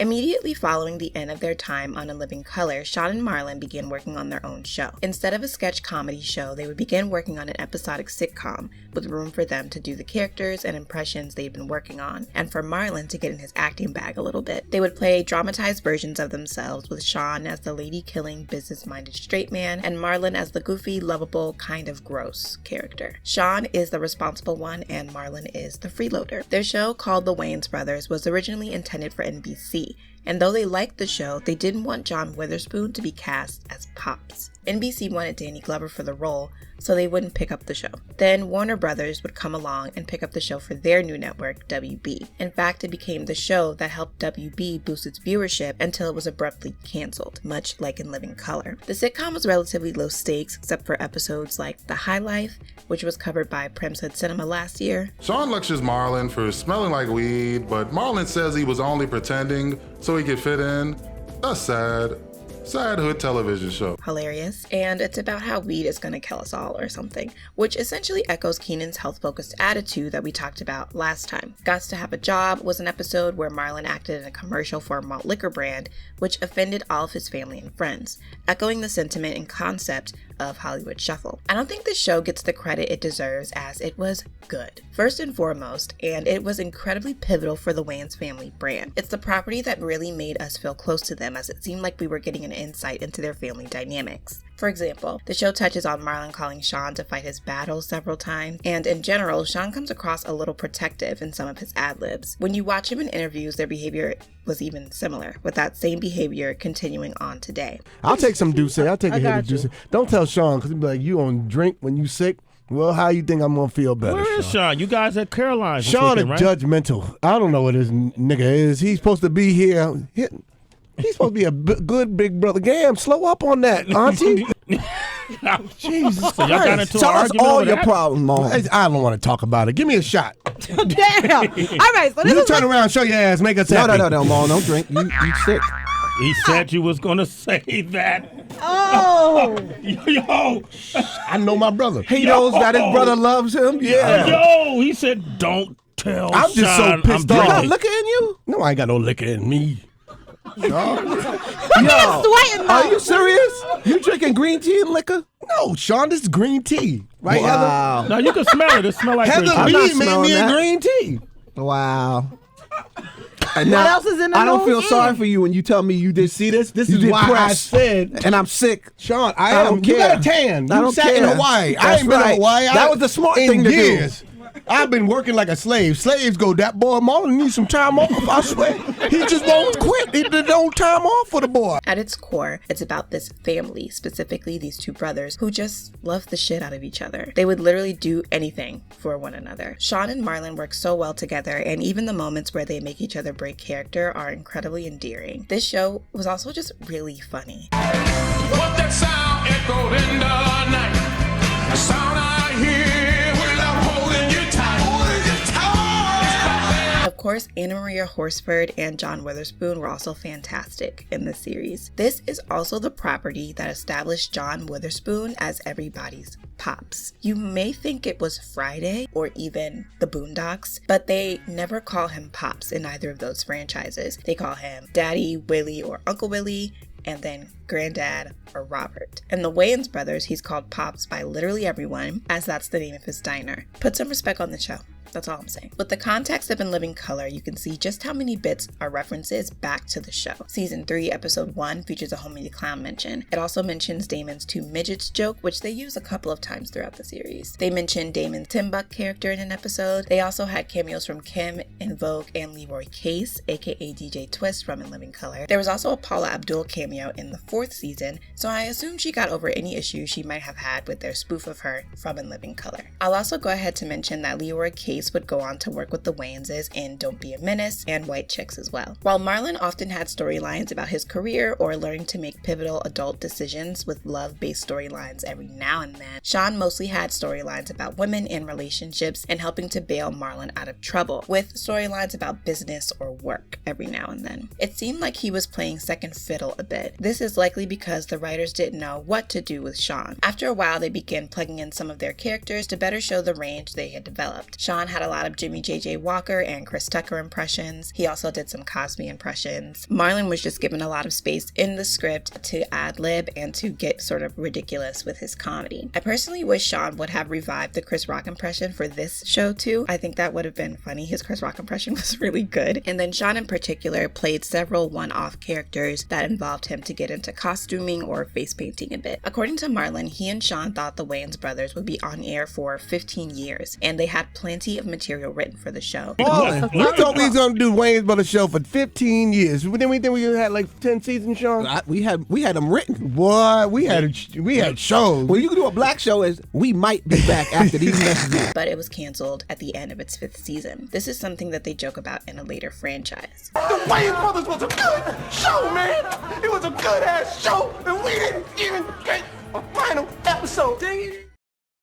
Immediately following the end of their time on In Living Color, Sean and Marlon began working on their own show. Instead of a sketch comedy show, they would begin working on an episodic sitcom, with room for them to do the characters and impressions they'd been working on, and for Marlon to get in his acting bag a little bit. They would play dramatized versions of themselves, with Sean as the lady-killing, business-minded straight man, and Marlon as the goofy, lovable, kind of gross character. Sean is the responsible one, and Marlon is the freeloader. Their show, called The Wayans Brothers, was originally intended for NBC, and though they liked the show, they didn't want John Witherspoon to be cast as Pops. NBC wanted Danny Glover for the role, so they wouldn't pick up the show. Then Warner Brothers would come along and pick up the show for their new network, WB. In fact, it became the show that helped WB boost its viewership until it was abruptly canceled, much like In Living Color. The sitcom was relatively low stakes, except for episodes like The High Life, which was covered by Prim's Hood Cinema last year. Sean lectures Marlon for smelling like weed, but Marlon says he was only pretending so he could fit in. That's sad. Sad hood television show. Hilarious. And it's about how weed is gonna kill us all or something, which essentially echoes Keenan's health-focused attitude that we talked about last time. Gots to Have a Job was an episode where Marlon acted in a commercial for a malt liquor brand, which offended all of his family and friends, echoing the sentiment and concept of Hollywood Shuffle. I don't think this show gets the credit it deserves, as it was good, first and foremost, and it was incredibly pivotal for the Wayans family brand. It's the property that really made us feel close to them, as it seemed like we were getting an insight into their family dynamics. For example, the show touches on Marlon calling Sean to fight his battles several times, and in general, Sean comes across a little protective in some of his ad-libs. When you watch him in interviews, their behavior was even similar, with that same behavior continuing on today. I'll take some Douce. I'll take a hit of Douce. Don't tell Sean, because he'll be like, you on drink when you sick? Well, how you think I'm going to feel better, Where is Sean? You guys at Caroline's. Sean is right? judgmental. I don't know what this nigga is. He's supposed to be here. He's supposed to be a good big brother. Damn, slow up on that, auntie. Jesus so y'all got into Tell us all your that? problems, Mom. I don't want to talk about it. Give me a shot. Damn. All right, so this You is turn around, show your ass, make us happy. No, Mom, don't drink. You sick. He said you was going to say that. Oh. Yo. I know my brother. He knows that his brother loves him. Yeah. Yo, he said don't tell I'm just so Sean pissed I'm off. You got drinking. liquor in you? No, I ain't got no liquor in me. Yo, sweating, are you serious? You drinking green tea and liquor? No, Sean, this is green tea. Right, Wow. No, you can smell it. It smells like Heather? green Heather tea. B made smelling me a that. green tea. Wow. And What else is in the I don't nose? feel sorry for you when you tell me you did. See this? This You is did why press. I said, And I'm sick. Sean, I don't am. You care. got a tan. You I don't sat in care. Hawaii. I That's ain't been right. in Hawaii. That was the smart in thing to do. years. I've been working like a slave. Slaves go, that boy Marlon needs some time off, I swear. He just won't quit. He did no time off for the boy. At its core, it's about this family, specifically these two brothers, who just love the shit out of each other. They would literally do anything for one another. Sean and Marlon work so well together, and even the moments where they make each other break character are incredibly endearing. This show was also just really funny. What that sound echoed in the night. A sound I hear without holding you tight. Of course, Anna Maria Horsford and John Witherspoon were also fantastic in this series. This is also the property that established John Witherspoon as everybody's Pops. You may think it was Friday or even the Boondocks, but they never call him Pops in either of those franchises. They call him Daddy, Willie, or Uncle Willie, and then Granddad or Robert. In the Wayans Brothers, he's called Pops by literally everyone, as that's the name of his diner. Put some respect on the show. That's all I'm saying. With the context of In Living Color, you can see just how many bits are references back to the show. Season 3, episode 1 features a Homey the Clown mention. It also mentions Damon's two midgets joke, which they use a couple of times throughout the series. They mentioned Damon's Timbuk character in an episode. They also had cameos from Kim, In Vogue, and Leroy Case, aka DJ Twist from In Living Color. There was also a Paula Abdul cameo in the 4th season, so I assume she got over any issues she might have had with their spoof of her from In Living Color. I'll also go ahead to mention that Leroy Case would go on to work with the Wayanses in Don't Be a Menace and White Chicks as well. While Marlon often had storylines about his career or learning to make pivotal adult decisions with love-based storylines every now and then, Sean mostly had storylines about women and relationships and helping to bail Marlon out of trouble, with storylines about business or work every now and then. It seemed like he was playing second fiddle a bit. This is like likely because the writers didn't know what to do with Sean. After a while, they began plugging in some of their characters to better show the range they had developed. Sean had a lot of Jimmy J.J. Walker and Chris Tucker impressions. He also did some Cosby impressions. Marlon was just given a lot of space in the script to ad-lib and to get sort of ridiculous with his comedy. I personally wish Sean would have revived the Chris Rock impression for this show too. I think that would have been funny. His Chris Rock impression was really good. And then Sean in particular played several one-off characters that involved him to get into costuming or face painting a bit. According to Marlon, he and Sean thought the Wayans brothers would be on air for 15 years, and they had plenty of material written for the show. Marlon, we thought we was gonna do Wayans Brothers show for 15 years. Then we think we had like 10 seasons, Sean. We had them written. What? We had shows. Well, you can do a black show is we might be back after these messages. But it was canceled at the end of its 5th season. This is something that they joke about in a later franchise. The Wayans Brothers was a good show, man. It was a good ass show, and we didn't even get a final episode. Dang it.